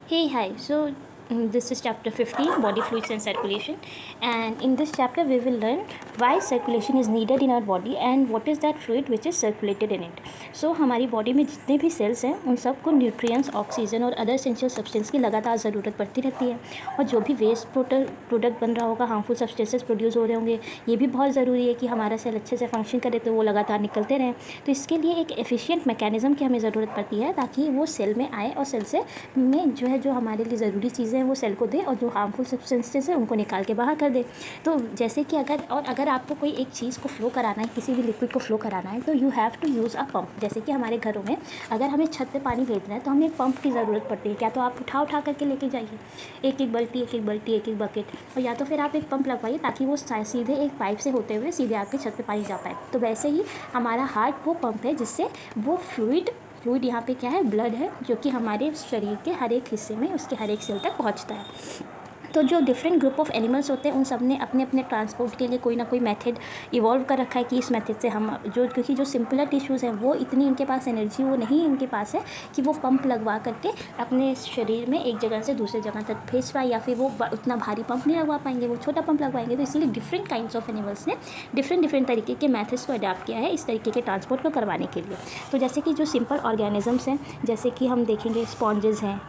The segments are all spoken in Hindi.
Hey, hi. This is chapter 15, body fluids and circulation. And in this chapter, we will learn why circulation is needed in our body and what is that fluid which is circulated in it. So, हमारी बॉडी में जितने भी सेल्स हैं उन सबको न्यूट्रिएंट्स, ऑक्सीजन और अदर एसेंशियल सब्सटेंस की लगातार ज़रूरत पड़ती रहती है। और जो भी वेस्ट प्रोडक्ट बन रहा होगा, हार्मफुल सब्सटेंसेस प्रोड्यूस हो रहे होंगे, ये भी बहुत ज़रूरी है कि हमारा सेल अच्छे से फंक्शन करे, तो वो लगातार निकलते रहें। तो इसके लिए एक एफिशिएंट मैकेनिज़्म की हमें ज़रूरत पड़ती है ताकि वो सेल में आए और सेल से में जो हमारे लिए ज़रूरी चीज़ें हैं वो सेल को दे और जो हार्मफुल सब्सटेंसेस हैं उनको निकाल के बाहर कर दे। तो जैसे कि अगर आपको कोई एक चीज़ को फ्लो कराना है, किसी भी लिक्विड को फ्लो कराना है, तो you have to use a pump. जैसे कि हमारे घरों में अगर हमें छत पे पानी भेजना है तो हमें एक पंप की ज़रूरत पड़ती है। क्या तो आप उठा करके लेके जाइए एक एक बकेट, और या तो फिर आप एक पंप लगवाइए ताकि वो सीधे एक पाइप से होते हुए सीधे आपके छत पे पानी जा पाए। तो वैसे ही हमारा हार्ट वो पंप है जिससे वो फ्लूइड यहाँ पे क्या है, ब्लड है, जो कि हमारे शरीर के हर एक हिस्से में उसके हर एक सेल तक पहुंचता है। तो जो डिफरेंट ग्रुप ऑफ एनिमल्स होते हैं उन सब ने अपने अपने ट्रांसपोर्ट के लिए कोई ना कोई मेथड इवॉल्व कर रखा है कि इस मेथड से हम क्योंकि जो सिंपलर टिश्यूज़ हैं वो इतनी इनके पास एनर्जी वो नहीं इनके पास है कि वो पंप लगवा करके अपने शरीर में एक जगह से दूसरे जगह तक भेज पाए, या फिर वो उतना भारी पंप नहीं लगवा पाएंगे, वो छोटा पंप लगवाएंगे। तो इसीलिए डिफरेंट काइंड्स ऑफ एनिमल्स ने डिफरेंट तरीके के मेथड्स को अडाप्ट किया है इस तरीके के ट्रांसपोर्ट को करवाने के लिए। तो जैसे कि जो सिंपल ऑर्गेनिजम्स हैं, जैसे कि हम देखेंगे स्पॉन्जेस हैं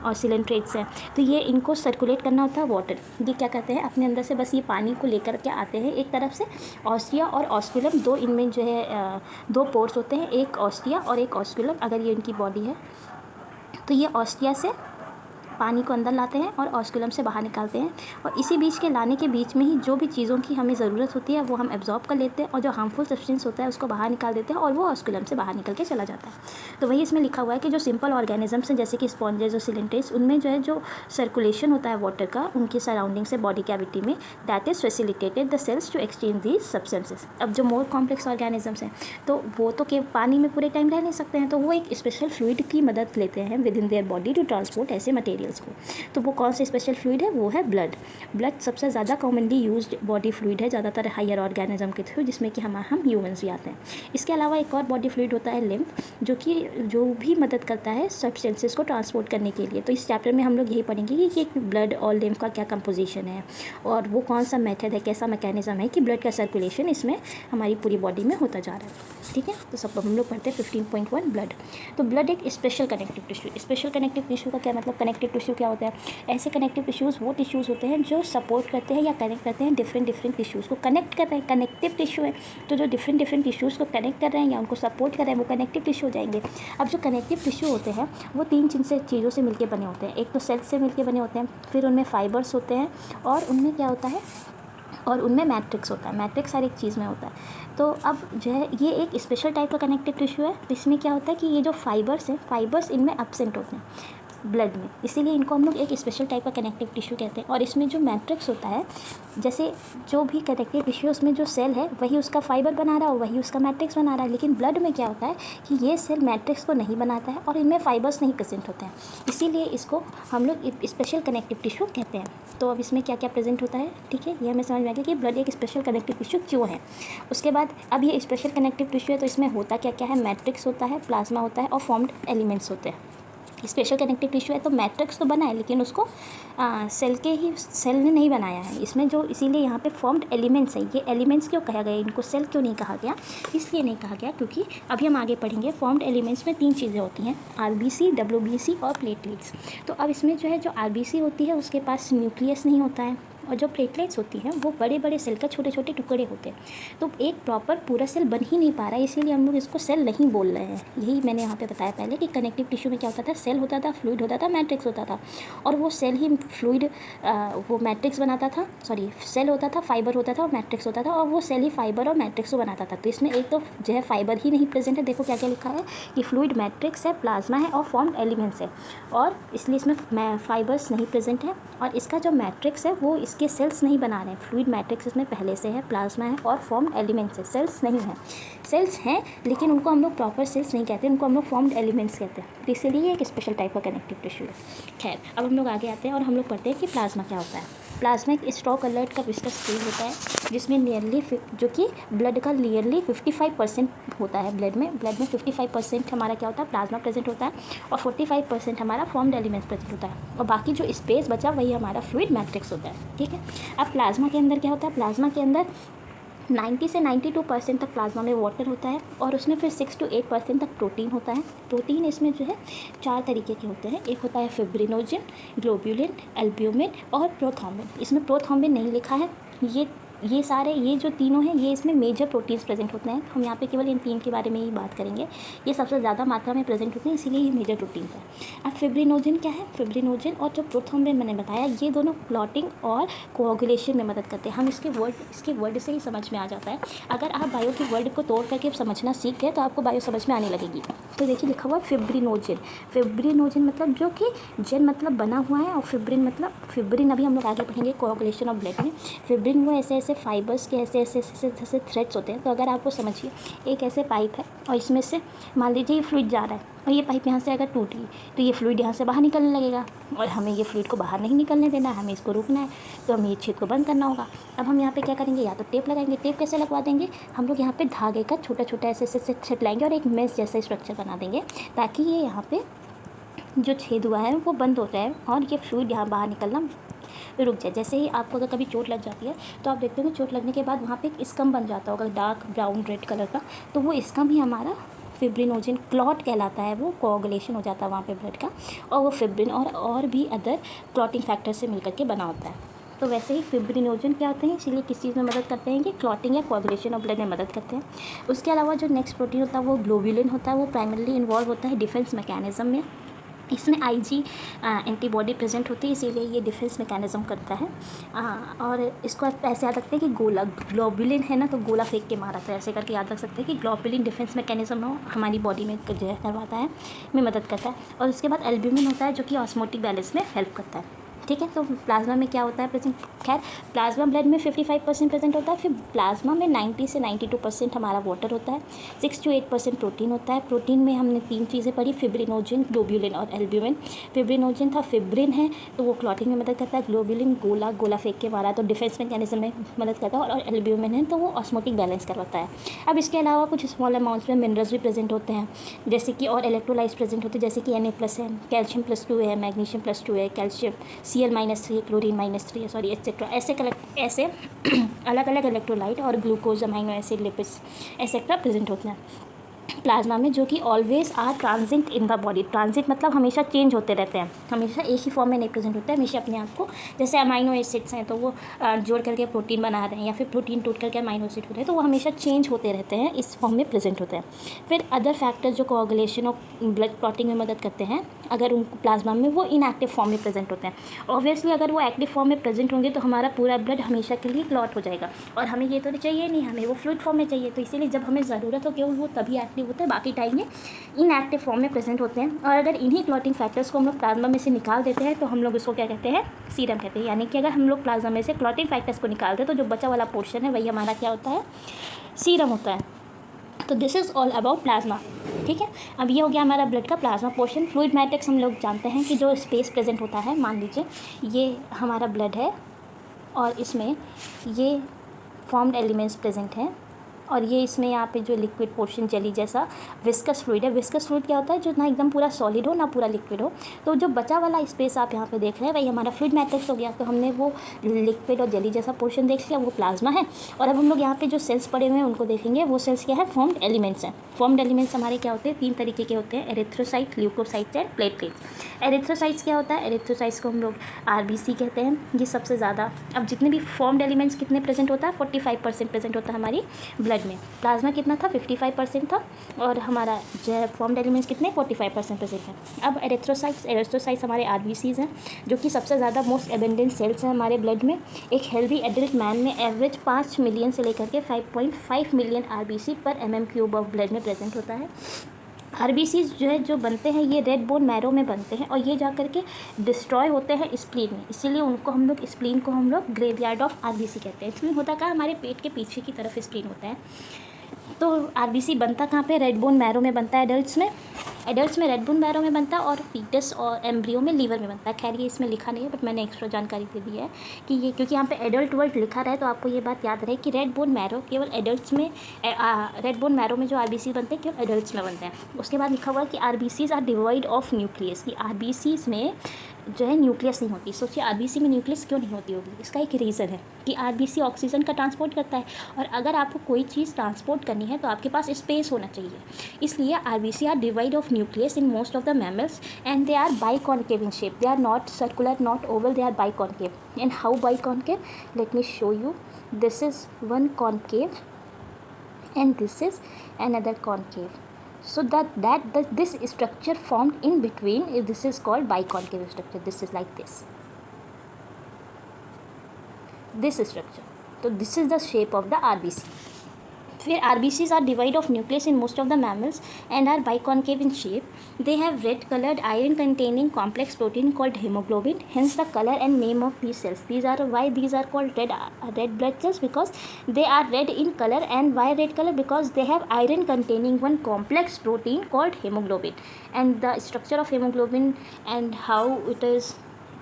और सिलेंट्रेट्स हैं, तो ये इनको सर्कुलेट करना होता है वाटर। ये क्या करते हैं, अपने अंदर से बस ये पानी को लेकर के आते हैं एक तरफ से। ऑस्टिया और ऑस्कुलम दो इनमें जो है दो पोर्स होते हैं, एक ऑस्टिया और एक ऑस्कुलम। अगर ये इनकी बॉडी है तो ये ऑस्टिया से पानी को अंदर लाते हैं और ऑस्कुलम से बाहर निकालते हैं, और इसी बीच के लाने के बीच में ही जो भी चीज़ों की हमें ज़रूरत होती है वो हम एब्जॉर्ब कर लेते हैं, और जो हार्मफुल सब्सटेंस होता है उसको बाहर निकाल देते हैं और वो ऑस्कुलम से बाहर निकल के चला जाता है। तो वही इसमें लिखा हुआ है कि जो सिंपल ऑर्गेनिजम्स हैं जैसे कि स्पॉन्जेस और सिलेंट्रेट्स, उनमें जो सर्कुलेशन होता है वाटर का उनकी सराउंडिंग से बॉडी कैविटी में, that is facilitated the cells to exchange these substances. अब जो मोर कॉम्प्लेक्स ऑर्गेनिजम्स हैं तो वो तो पानी में पूरे टाइम रह नहीं सकते हैं, तो वो एक स्पेशल फ्लूइड की मदद लेते हैं within their body to transport ऐसे मटेरियल्स को। तो वो कौन सा स्पेशल फ्लूइड है, वो है ब्लड। ब्लड सबसे ज़्यादा कॉमनली यूज्ड बॉडी फ्लूइड है ज़्यादातर हायर ऑर्गेनिज्म के थ्रू, जिसमें कि हम ह्यूमंस भी आते हैं। इसके अलावा एक और बॉडी फ्लूइड होता है लिम्फ, जो भी मदद करता है सब्सटेंसेस को ट्रांसपोर्ट करने के लिए। तो इस चैप्टर में हम लोग यही पढ़ेंगे कि ब्लड और लिम्फ का क्या कंपोजिशन है और वो कौन सा मेथड है, कैसा मैकेनिज्म है कि ब्लड का सर्कुलेशन इसमें हमारी पूरी बॉडी में होता जा रहा है। ठीक है, तो सब हम लोग पढ़ते हैं 15.1 ब्लड। तो ब्लड एक special connective tissue. Special connective tissue का क्या मतलब, कनेक्टिव टिश्यू क्या होता है, ऐसे कनेक्टिव टिश्यूज़ वो टिश्यूज़ होते हैं जो सपोर्ट करते हैं या कनेक्ट करते हैं डिफरेंट टिश्यूज़ को, कनेक्ट कर रहे हैं। कनेक्टिव टिश्यू है तो जो डिफरेंट टिश्यूज़ को कनेक्ट कर रहे हैं या उनको सपोर्ट कर रहे हैं वो कनेक्टिव टिश्यू हो जाएंगे। अब जो कनेक्टिव टिश्यू होते हैं वो तीन चीज़ों से मिलकर बने होते हैं। एक तो सेल्स से मिलकर बने होते हैं, फिर उनमें फाइबर्स होते हैं, और उनमें क्या होता है, और उनमें मैट्रिक्स होता है। मैट्रिक्स हर एक चीज़ में होता है। तो अब जो है ये एक स्पेशल टाइप का कनेक्टिव टिश्यू है। इसमें क्या होता है कि ये जो फाइबर्स हैं, फाइबर्स इनमें एब्सेंट होते हैं ब्लड में, इसीलिए इनको हम लोग एक स्पेशल टाइप का कनेक्टिव टिश्यू कहते हैं। और इसमें जो मैट्रिक्स होता है, जैसे जो भी कनेक्टिव टिश्यू उसमें जो सेल है वही उसका फाइबर बना रहा है और वही उसका मैट्रिक्स बना रहा है। लेकिन ब्लड में क्या होता है कि ये सेल मैट्रिक्स को नहीं बनाता है और इनमें फाइबर्स नहीं प्रेजेंट होते हैं, इसीलिए इसको हम लोग स्पेशल कनेक्टिव टिश्यू कहते हैं। तो अब इसमें क्या क्या प्रेजेंट होता है, ठीक है, ये हमें समझ में आ गया कि ब्लड एक स्पेशल कनेक्टिव टिश्यू क्यों है। उसके बाद अब ये स्पेशल कनेक्टिव टिश्यू है तो इसमें होता क्या क्या है, मैट्रिक्स होता है, प्लाज्मा होता है और फॉर्म्ड एलिमेंट्स होते हैं। स्पेशल कनेक्टिव टिश्यू है तो मैट्रिक्स तो बना है लेकिन उसको सेल ने नहीं बनाया है इसमें, जो इसीलिए यहाँ पे फॉर्म्ड एलिमेंट्स है। ये एलिमेंट्स क्यों कहा गया, इनको सेल क्यों नहीं कहा गया, इसलिए नहीं कहा गया क्योंकि अभी हम आगे पढ़ेंगे फॉर्म्ड एलिमेंट्स में तीन चीज़ें होती हैं, आरबीसी, डब्ल्यूबीसी और प्लेटलेट्स। तो अब इसमें जो आरबीसी होती है उसके पास न्यूक्लियस नहीं होता है, और जो प्लेटलेट्स होती हैं वो बड़े बड़े सेल का छोटे छोटे टुकड़े होते हैं। तो एक प्रॉपर पूरा सेल बन ही नहीं पा रहा है, इसीलिए हम लोग इसको सेल नहीं बोल रहे हैं। यही मैंने यहाँ पे बताया पहले कि कनेक्टिव टिश्यू में क्या होता था, सेल होता था, फ्लूइड होता था, मैट्रिक्स होता था, और वो सेल ही फ्लूइड वो मैट्रिक्स बनाता था, सॉरी सेल होता था, फाइबर होता था और मैट्रिक्स होता था, और वो सेल ही फाइबर और मैट्रिक्स को बनाता था। तो इसमें एक तो जो है फाइबर ही नहीं प्रेजेंट है, देखो क्या क्या लिखा है कि फ्लूइड मैट्रिक्स है, प्लाज्मा है और फॉर्म्ड एलिमेंट्स है, और इसलिए इसमें फाइबर्स नहीं प्रेजेंट है। और इसका जो मैट्रिक्स है वो इसके सेल्स नहीं बना रहे हैं, फ्लूइड मैट्रिक्स इसमें पहले से है, प्लाज्मा है और फॉर्म्ड एलिमेंट्स है, सेल्स नहीं है। सेल्स हैं लेकिन उनको हम लोग प्रॉपर सेल्स नहीं कहते, उनको हम लोग फॉर्म्ड एलिमेंट्स कहते हैं। तो इसीलिए एक स्पेशल टाइप का कनेक्टिव टिश्यू है। खैर, अब हम लोग आगे आते हैं और हम लोग पढ़ते हैं कि प्लाज्मा क्या होता है। प्लाज्मा एक स्ट्रॉ कलर्ड का विस्कस फ्लूइड होता है जिसमें जो कि ब्लड का नियरली 55% होता है। ब्लड में 55% हमारा क्या होता है, प्लाज्मा प्रेजेंट होता है, और 45% हमारा फॉर्म्ड एलिमेंट्स प्रेजेंट होता है, और बाकी जो स्पेस बचा वही हमारा फ्लूइड मैट्रिक्स होता है। ठीक है, अब प्लाज्मा के अंदर क्या होता है, प्लाज्मा के अंदर 90 से 92% तक प्लाज्मा में वाटर होता है, और उसमें फिर 6 to 8% तक प्रोटीन होता है। प्रोटीन इसमें जो है 4 तरीके के होते हैं, एक होता है फिब्रिनोजन, ग्लोब्यूलिन, एल्ब्यूमिन और प्रोथ्रोम्बिन। इसमें प्रोथ्रोम्बिन नहीं लिखा है। ये सारे ये जो तीनों हैं ये इसमें मेजर प्रोटीन्स प्रेजेंट होते हैं। हम यहाँ पे केवल इन 3 के बारे में ही बात करेंगे, ये सबसे ज़्यादा मात्रा में प्रेजेंट होते हैं, इसीलिए ये मेजर प्रोटीन्स है। अब फिब्रिनोजन क्या है, फिब्रिनोजन और जो प्रोथ्रोम्बिन मैंने बताया ये दोनों क्लॉटिंग और कोआगुलेशन में मदद करते हैं। हम इसके वर्ड से ही समझ में आ जाता है। अगर आप बायो के वर्ड को तोड़ करके समझना सीख गए तो आपको बायो समझ में आने लगेगी। तो देखिए लिखा हुआ है फिब्रिनोजन। फिब्रिनोजन मतलब जो कि जेल मतलब बना हुआ है, और फिब्रिन मतलब फिब्रिन अभी हम लोग आगे पढ़ेंगे कोआगुलेशन ऑफ ब्लड में। फिब्रिन वो ऐसे फाइबर्स के ऐसे थ्रेड्स होते हैं। तो अगर आपको समझिए एक ऐसे पाइप है और इसमें से मान लीजिए ये फ्लूइड जा रहा है, और ये पाइप यहाँ से अगर टूट गई तो ये फ्लूइड यहाँ से बाहर निकलने लगेगा, और हमें ये फ्लूइड को बाहर नहीं निकलने देना है, हमें इसको रोकना है, तो हमें ये छेद को बंद करना होगा। अब हम यहाँ पे क्या करेंगे, या तो टेप लगाएंगे। टेप कैसे लगवा देंगे, हम लोग यहाँ पे धागे का छोटा छोटा ऐसे थ्रेड लाएंगे और एक मेश जैसा स्ट्रक्चर बना देंगे, ताकि ये यहाँ पे जो छेद हुआ है वो बंद हो जाए और ये फ्लूइड यहाँ बाहर निकलना रुक जाए। जैसे ही आपको अगर कभी चोट लग जाती है तो आप देखते होंगे चोट लगने के बाद वहाँ पे एक स्कम बन जाता होगा डार्क ब्राउन रेड कलर का, तो वो स्कम ही हमारा फिब्रिनोजन क्लॉट कहलाता है। वो कोआगुलेशन हो जाता है वहाँ पे ब्लड का, और वो फिब्रिन और भी अदर क्लॉटिंग फैक्टर से मिलकर के बना होता है। तो वैसे ही फिब्रिनोजन क्या होते हैं, इसीलिए किस चीज़ में मदद करते हैं कि क्लॉटिंग या कोआगुलेशन ऑफ ब्लड में मदद करते हैं। उसके अलावा जो नेक्स्ट प्रोटीन होता है वो ग्लोब्यूलिन होता है। वो प्राइमरली इन्वॉल्व होता है डिफेंस मैकेनिज्म में। इसमें IG एंटीबॉडी प्रेजेंट होती है, इसीलिए ये डिफेंस मैकेनिज्म करता है। और इसको आप ऐसे याद रखते हैं कि गोला ग्लोब्यूलिन है ना, तो गोला फेंक के मारा था, ऐसे करके याद रख सकते हैं कि ग्लोब्यूलिन डिफेंस मैकेनिज्म हमारी बॉडी में जो है करवाता है, में मदद करता है। और उसके बाद एल्ब्यूमिन होता है जो कि ऑस्मोटिक बैलेंस में हेल्प करता है। ठीक है, तो प्लाज्मा में क्या होता है प्रेजेंट, खैर प्लाज्मा ब्लड में 55% प्रेजेंट होता है। फिर प्लाज्मा में 90 से 92% हमारा वाटर होता है, 6 to 8% प्रोटीन होता है। प्रोटीन में हमने 3 चीज़ें पढ़ी, फिब्रिनोजन, ग्लोब्यूलिन और एल्ब्यूमिन। फिब्रिनोजन था फिब्रिन है तो वो क्लॉटिंग में मदद करता है, ग्लोब्यूलिन गोला फेंक के मारा तो डिफेंस मैकेनिज्म में मदद करता है, और एल्ब्यूमिन है तो वो ऑस्मोटिक बैलेंस करवाता है। अब इसके अलावा कुछ स्मॉल अमाउंट्स में मिनरल्स भी प्रेजेंट होते हैं, जैसे कि और इलेक्ट्रोलाइट्स प्रेजेंट होते हैं, जैसे कि Na+ है, कैल्शियम +2 है, मैग्नीशियम +2 है, calcium Cl-3, chlorine -3 sorry etcetera. ऐसे अलग अलग इलेक्ट्रोलाइट और glucose, amino acid, lipids etcetera present होते हैं प्लाज्मा में, जो कि always are transit in the body. Transit मतलब हमेशा चेंज होते रहते हैं, हमेशा एक ही फॉर्म में नहीं प्रेजेंट होते हैं, हमेशा अपने आप को, जैसे अमाइनो एसिड्स हैं तो वो जोड़ करके प्रोटीन बना रहे हैं, या फिर प्रोटीन टूट करके अमाइनो एसिड हो रहे हैं, तो वो हमेशा चेंज होते रहते हैं, इस फॉर्म में प्रेजेंट होते हैं। फिर अदर फैक्टर्स जो कोआगुलेशन और ब्लड क्लॉटिंग में मदद करते हैं, अगर उनको प्लाज्मा में वो इनएक्टिव फॉर्म में प्रेजेंट होते हैं। ऑब्वियसली अगर वो एक्टिव फॉर्म में प्रेजेंट होंगे तो हमारा पूरा ब्लड हमेशा के लिए क्लॉट हो जाएगा, और हमें ये तो चाहिए नहीं, हमें वो फ्लूइड फॉर्म में चाहिए। तो इसीलिए जब हमें ज़रूरत हो केवल वो तभी एक्टिव होते हैं, बाकी टाइम में इनएक्टिव फॉर्म में प्रेजेंट होते हैं। और अगर इन्हीं क्लॉटिंग फैक्टर्स को हम लोग प्लाज्मा में से निकाल देते हैं तो हम लोग उसको क्या कहते हैं, सीरम कहते हैं। यानी कि अगर हम लोग प्लाज्मा में से क्लॉटिंग फैक्टर्स को निकालते हैं तो जो बचा वाला पोर्शन है वही हमारा क्या होता है, सीरम होता है। तो this is all about plasma. ठीक है, अब ये हो गया हमारा ब्लड का प्लाज्मा पोर्शन। फ्लूइड मैट्रिक्स हम लोग जानते हैं कि जो स्पेस प्रेजेंट होता है, मान लीजिए ये हमारा ब्लड है और इसमें ये फॉर्म्ड एलिमेंट्स प्रेजेंट हैं, और ये इसमें यहाँ पे जो लिक्विड पोर्शन जेली जैसा विस्कस फ्लूइड है। विस्कस फ्लूइड क्या होता है, जो ना एकदम पूरा सॉलिड हो ना पूरा लिक्विड हो। तो जो बचा वाला स्पेस आप यहाँ पे देख रहे हैं वही हमारा फ्लूइड मैट्रिक्स हो गया। तो हमने वो लिक्विड और जेली जैसा पोर्शन देख लिया, वो प्लाज्मा है। और अब हम लोग यहाँ पे जो सेल्स पड़े हुए हैं उनको देखेंगे, वो सेल्स क्या है, फॉर्म्ड एलिमेंट्स हैं। फॉर्म्ड एलिमेंट्स हमारे क्या होते हैं, 3 तरीके के होते हैं, erythrocyte, leucocytes and platelets. Erythrocytes क्या होता है, एरिथ्रोसाइट्स को हम लोग RBC कहते हैं। ये सबसे ज़्यादा, अब जितने भी फॉर्म्ड एलिमेंट्स कितने प्रेजेंट होता है, 45% प्रेजेंट होता है हमारी ब्लड में। प्लाज्मा कितना था, 55% था, और हमारा जो फॉर्म्ड एलिमेंट्स कितने, 45% प्रेजेंट है। अब एरिथ्रोसाइट्स हमारे RBCs हैं, जो कि सबसे ज़्यादा मोस्ट एबेंडेंट सेल्स हैं हमारे ब्लड में। एक हेल्दी एडल्ट मैन में एवरेज 5 मिलियन से लेकर के 5.5 मिलियन RBC पर mm³ ऑफ ब्लड में प्रेजेंट होता है। RBCs जो बनते हैं ये रेड बोन मैरो में बनते हैं, और ये जा करके डिस्ट्रॉय होते हैं स्प्लीन में, इसीलिए उनको हम लोग स्प्लीन को हम लोग ग्रेवयार्ड ऑफ RBC कहते हैं। स्प्लीन होता क्या, हमारे पेट के पीछे की तरफ स्प्लीन होता है। तो आरबीसी बनता कहाँ पे? रेड बोन मैरो में बनता है एडल्ट्स में रेड बोन मैरो में बनता है, और फीटस और एम्ब्रियो में लीवर में बनता है। खैर ये इसमें लिखा नहीं है, बट मैंने एक्स्ट्रा जानकारी दे दी है कि ये, क्योंकि यहाँ पे एडल्ट वर्ड लिखा रहा है तो आपको ये बात याद रहे कि रेड बोन मैरो केवल एडल्ट्स में, रेड बोन मैरो में जो आरबीसी बनते हैं केवल एडल्ट्स में बनते हैं। उसके बाद लिखा हुआ है कि RBCs are divide of nucleus, कि आरबीसीज में जो है न्यूक्लियस नहीं होती। सोचिए आरबीसी में न्यूक्लियस क्यों नहीं होती होगी? इसका एक रीज़न है कि आरबीसी ऑक्सीजन का ट्रांसपोर्ट करता है, और अगर आपको कोई चीज़ ट्रांसपोर्ट करनी है तो आपके पास स्पेस होना चाहिए। इसलिए RBC are divide of nucleus in most of the mammals, and they are biconcave in shape. They are not circular, not oval, they are biconcave. And how biconcave? Let me show you. This is one concave and this is another concave. So this structure formed in between, this is called biconcave structure. This is like this structure. So this is the shape of the RBC. फिर RBCs are divided of nucleus in most of the mammals and are biconcave in shape. They have red colored iron containing complex protein called hemoglobin, hence the color and name of these cells. These are called red blood cells, because they are red in color. And why red color? Because they have iron containing one complex protein called hemoglobin. And the structure of hemoglobin and how it is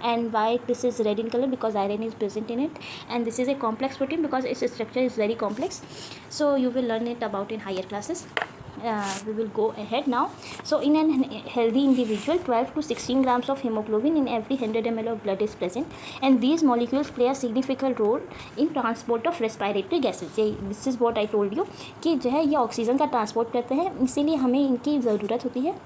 and why this is red in color, because iron is present in it, and this is a complex protein because its structure is very complex. So you will learn it about in higher classes. We will go ahead now. So in a healthy individual, 12 to 16 grams of hemoglobin in every 100 ml of blood is present, and these molecules play a significant role in transport of respiratory gases. This is what I told you कि जो है ये ऑक्सीजन का ट्रांसपोर्ट करते हैं, इसीलिए हमें इनकी ज़रूरत होती है।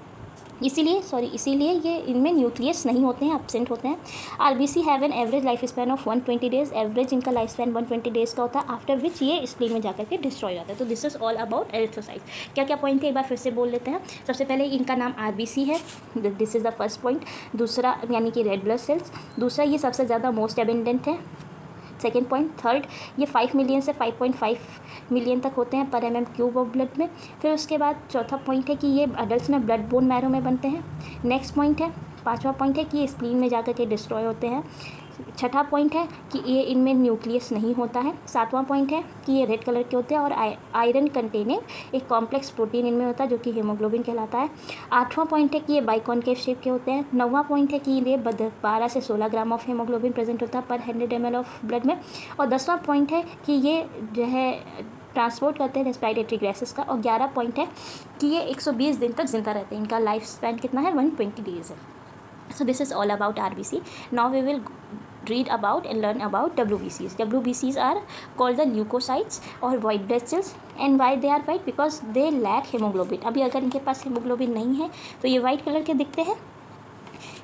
इसीलिए ये इनमें न्यूक्लियस नहीं होते हैं, एब्सेंट होते हैं। RBC have an average life span of 120 days. Average इनका लाइफ स्पैन 120 डेज का होता है, आफ्टर विच ये स्प्लीन में जाकर के डिस्ट्रॉय हो जाता है। तो this is all about erythrocyte. क्या क्या पॉइंट थे एक बार फिर से बोल लेते हैं। सबसे पहले इनका नाम आरबीसी है, this is the first point. दूसरा यानी कि रेड ब्लड सेल्स। दूसरा ये सबसे ज़्यादा मोस्ट एबेंडेंट है, सेकेंड पॉइंट। थर्ड ये 5 मिलियन से 5.5 मिलियन तक होते हैं पर mm³ ऑफ ब्लड में। फिर उसके बाद चौथा पॉइंट है कि ये अडल्ट में ब्लड बोन मैरो में बनते हैं। नेक्स्ट पॉइंट है, पांचवा पॉइंट है कि ये स्प्लीन में जाकर के डिस्ट्रॉय होते हैं। छठा पॉइंट है कि ये इनमें न्यूक्लियस नहीं होता है। सातवां पॉइंट है कि ये रेड कलर के होते हैं और आयरन कंटेनिंग एक कॉम्प्लेक्स प्रोटीन इनमें होता है जो कि हीमोग्लोबिन कहलाता है। आठवां पॉइंट है कि ये बाइकॉन्केव शेप के होते हैं। नौवां पॉइंट है कि ये 12 से 16 ग्राम ऑफ हीमोग्लोबिन प्रेजेंट होता है पर 100 ml ऑफ ब्लड में। और 10वां पॉइंट है कि ये जो है ट्रांसपोर्ट करते हैं रेस्पिरेटरी गैसेस का। और 11 पॉइंट है कि ये 120 दिन तक जिंदा रहते हैं। इनका लाइफ स्पैन कितना है? 120 डेज है। So this is all about RBC. Now we will read about and learn about WBCs. WBCs are called the leukocytes or white blood cells. And why they are white? Because they lack hemoglobin. अभी अगर इनके पास hemoglobin नहीं है तो ये वाइट कलर के दिखते हैं।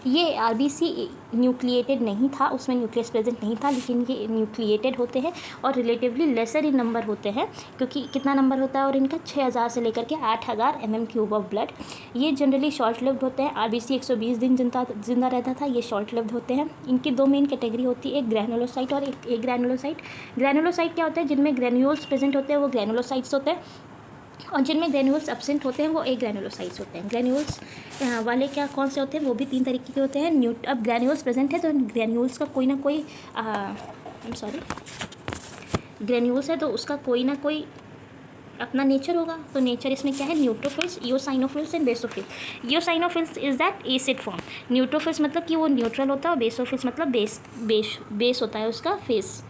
ये आरबीसी न्यूक्लिएटेड नहीं था, उसमें न्यूक्लियस प्रेजेंट नहीं था, लेकिन ये न्यूक्लिएटेड होते हैं और रिलेटिवली लेसर इन नंबर होते हैं। क्योंकि कितना नंबर होता है और इनका 6000 से लेकर के 8000 mm³ ऑफ ब्लड। ये जनरली शॉर्ट लिव्ड होते हैं। आरबीसी 120 दिन जिंदा रहता था, ये शॉर्ट लिव्ड होते हैं। इनकी दो मेन कैटेगरी होती है, एक ग्रैनुलोसाइट और एक ग्रैनुलोसाइट। ग्रैनुलोसाइट क्या होता है? जिनमें ग्रैन्यूल्स प्रेजेंट होते हैं वो ग्रैनुलोसाइट्स होते हैं, और जिनमें ग्रैन्यूल्स एब्सेंट होते हैं वो एक ग्रैनुलोसाइट्स होते हैं। ग्रैन्यूल्स वाले क्या कौन से होते हैं? वो भी 3 तरीके के होते हैं। अब ग्रैन्यूल्स प्रेजेंट है तो ग्रैन्यूल्स का कोई ना कोई ग्रैन्यूल्स है तो उसका कोई ना कोई अपना नेचर होगा। तो नेचर इसमें क्या है? Neutrophils, eosinophils and basophils. Eosinophils is that acid form. Neutrophils मतलब कि वो न्यूट्रल होता है, और बेसोफिल्स मतलब बेस होता है उसका फेस,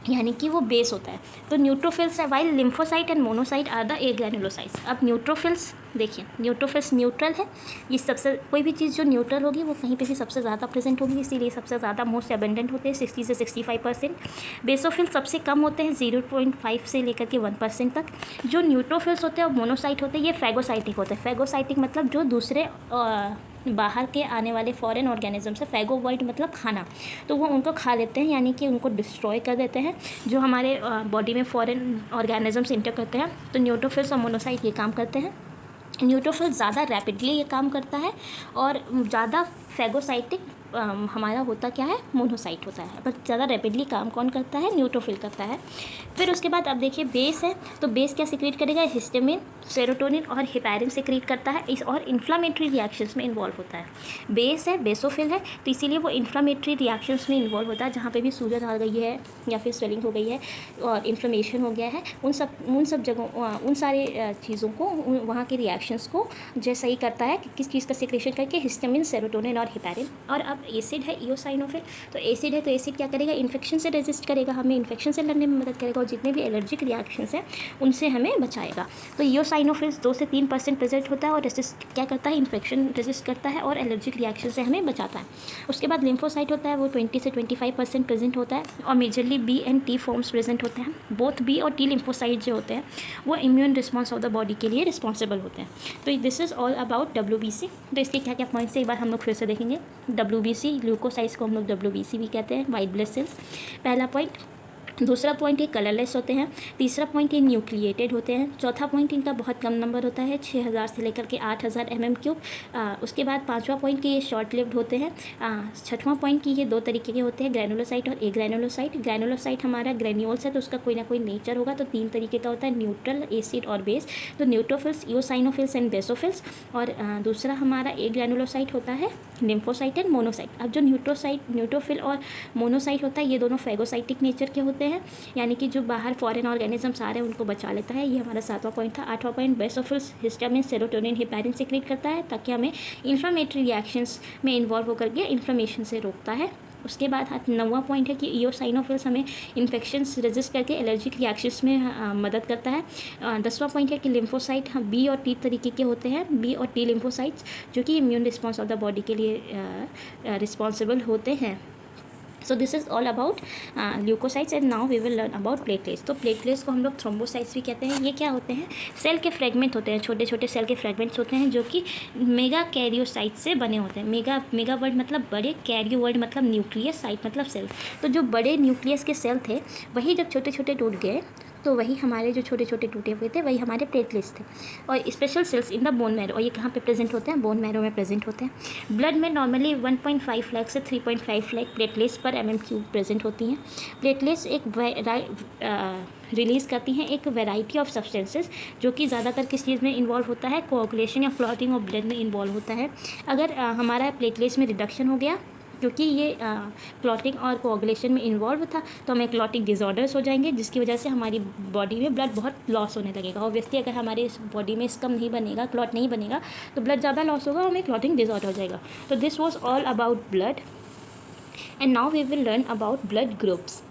यानी कि वो बेस होता है। तो न्यूट्रोफिल्स है, while lymphocyte and monocyte are the agranulocytes. अब न्यूट्रोफिल्स देखिए, न्यूट्रोफिल्स न्यूट्रल है। ये सबसे कोई भी चीज़ जो न्यूट्रल होगी वो कहीं पे भी सबसे ज़्यादा प्रेजेंट होगी, इसीलिए सबसे ज़्यादा मोस्ट एबेंडेंट होते हैं 60 से 65%। बेसोफिल्स सबसे कम होते हैं 0.5 से लेकर के 1% तक। जो न्यूट्रोफिल्स होते हैं और मोनोसाइट होते हैं ये फैगोसाइटिक होते हैं। फैगोसाइटिक मतलब जो दूसरे बाहर के आने वाले फॉरेन ऑर्गेनिज्म से, फैगो वर्ड मतलब खाना, तो वो उनको खा लेते हैं, यानी कि उनको डिस्ट्रॉय कर देते हैं जो हमारे बॉडी में फॉरेन ऑर्गेनिज्म से इंटर करते हैं। तो न्यूट्रोफिल्स और मोनोसाइट ये काम करते हैं। न्यूट्रोफिल ज़्यादा रैपिडली ये काम करता है और ज़्यादा फैगोसाइटिक हमारा होता क्या है, मोनोसाइट होता है। पर ज़्यादा रैपिडली काम कौन करता है, न्यूट्रोफिल करता है। फिर उसके बाद अब देखिए बेस है, तो बेस क्या सिक्रीट करेगा, हिस्टामिन, सेरोटोनिन और हेपेरिन सिक्रीट करता है इस और इन्फ्लामेटरी रिएक्शंस में इन्वॉल्व होता है। बेस है, बेसोफिल है, तो इसीलिए वो इन्फ्लामेटरी रिएक्शंस में इन्वॉल्व होता है। जहाँ पे भी सूजन आ गई है या फिर स्वेलिंग हो गई है और इन्फ्लेमेशन हो गया है, उन सब जगहों, उन सारे चीज़ों को, वहाँ के रिएक्शंस को जो सही करता है, किस चीज़ का सिक्रेशन करके, हिस्टामिन, सेरोटोनिन और हेपेरिन। और अब एसिड है, इओसाइनोफिल, तो एसिड है, तो एसिड क्या करेगा, इन्फेक्शन से रेजिस्ट करेगा, हमें इन्फेक्शन से लड़ने में मदद करेगा और जितने भी एलर्जिक रिएक्शंस हैं उनसे हमें बचाएगा। तो इओसाइनोफिल्स 2 से 3% प्रेजेंट होता है और रेजिस्ट क्या करता है, इन्फेक्शन रेजिस्ट करता है और एलर्जिक रिएक्शन से हमें बचाता है। उसके बाद लिम्फोसाइट होता है, वो 20 से 25% प्रेजेंट होता है और majorly B and T forms present होते हैं। बोथ बी और टी लिम्फोसाइट जो होते हैं वो immune response of the body के लिए रिस्पॉन्सिबल होते हैं। तो this is all about WBC। तो इसके क्या क्या पॉइंट्स है एक बार हम लोग फिर से देखेंगे। WBC, ग्लूकोसाइड्स को हम लोग WBC भी कहते हैं, वाइट ब्लड सेल्स, पहला पॉइंट। दूसरा पॉइंट ये कलरलेस होते हैं। तीसरा पॉइंट ये न्यूक्लिएटेड होते हैं। चौथा पॉइंट इनका बहुत कम नंबर होता है, 6000 से लेकर के 8000 mm³। उसके बाद पांचवा पॉइंट कि ये शॉर्ट लिव्ड होते हैं। छठवां पॉइंट कि ये 2 तरीके के होते हैं, ग्रैनुलोसाइट और एग्रैनुलोसाइट। ग्रैनुलोसाइट हमारा ग्रेन्यूल्स है तो उसका कोई ना कोई नेचर होगा, तो 3 तरीके का होता है, न्यूट्रल, एसिड और बेस। तो न्यूट्रोफिल्स, इओसाइनोफिल्स एंड बेसोफिल्स। और दूसरा हमारा एग्रैनुलोसाइट होता है, लिम्फोसाइट एंड मोनोसाइट। अब जो न्यूट्रोफिल और मोनोसाइट होता है ये दोनों फैगोसाइटिक नेचर के होते हैं, यानी कि जो बाहर फॉरेन ऑर्गेनिजम्स आ रहे हैं उनको बचा लेता है। ये हमारा 7वां पॉइंट था। 8वां point, basophils histamine, serotonin, heparin secrete करता है ताकि हमें इन्फ्लामेटरी रिएक्शंस में इन्वॉल्व होकर के इन्फ्लेमेशन से रोकता है। उसके बाद 9वां पॉइंट है कि इओसाइनोफिल्स हमें इन्फेक्शंस रेजिस्ट करके एलर्जिक रिएक्शंस में मदद करता है। 10वां पॉइंट है कि लिम्फोसाइट बी और टी तरीके के होते हैं, बी और टी लिम्फोसाइट्स, जो कि immune response of the body के लिए रिस्पॉन्सिबल होते हैं। So this is all about leucocytes and now we will learn about platelets. तो प्लेटलेट्स को हम लोग थ्रोम्बोसाइट्स भी कहते हैं। ये क्या होते हैं, सेल के फ्रेगमेंट होते हैं, छोटे छोटे सेल के फ्रेगमेंट्स होते हैं जो कि मेगा कैरियोसाइट से बने होते हैं। मेगा वर्ड मतलब बड़े, कैरियो वर्ड मतलब न्यूक्लियस, साइट मतलब सेल। तो जो बड़े न्यूक्लियस के सेल थे वही जब छोटे छोटे टूट गए तो वही हमारे जो छोटे छोटे टूटे हुए थे वही हमारे प्लेटलेट्स थे। और special cells in the bone marrow, और ये कहाँ पे प्रेजेंट होते हैं, बोन मैरो में प्रेजेंट होते हैं। ब्लड में नॉर्मली 1.5 लाख से 3.5 लाख प्लेटलेट्स पर mm³ प्रेजेंट होती हैं। प्लेटलेट्स एक रिलीज़ करती हैं एक वैरायटी ऑफ सब्सटेंसेस जो कि ज़्यादातर किस चीज़ में इन्वॉल्व होता है, कोआगुलेशन या क्लॉटिंग ऑफ ब्लड में इन्वॉल्व होता है। अगर हमारा प्लेटलेट्स में रिडक्शन हो गया क्योंकि ये क्लॉटिंग और कोआगुलेशन में इन्वॉल्व था तो हमें क्लॉटिंग डिसऑर्डर्स हो जाएंगे, जिसकी वजह से हमारी बॉडी में ब्लड बहुत लॉस होने लगेगा। ऑब्वियसली अगर हमारे बॉडी में स्कम नहीं बनेगा, क्लॉट नहीं बनेगा, तो ब्लड ज़्यादा लॉस होगा, हमें क्लॉटिंग डिसऑर्डर हो जाएगा। तो this was all about blood and now we will learn about blood groups.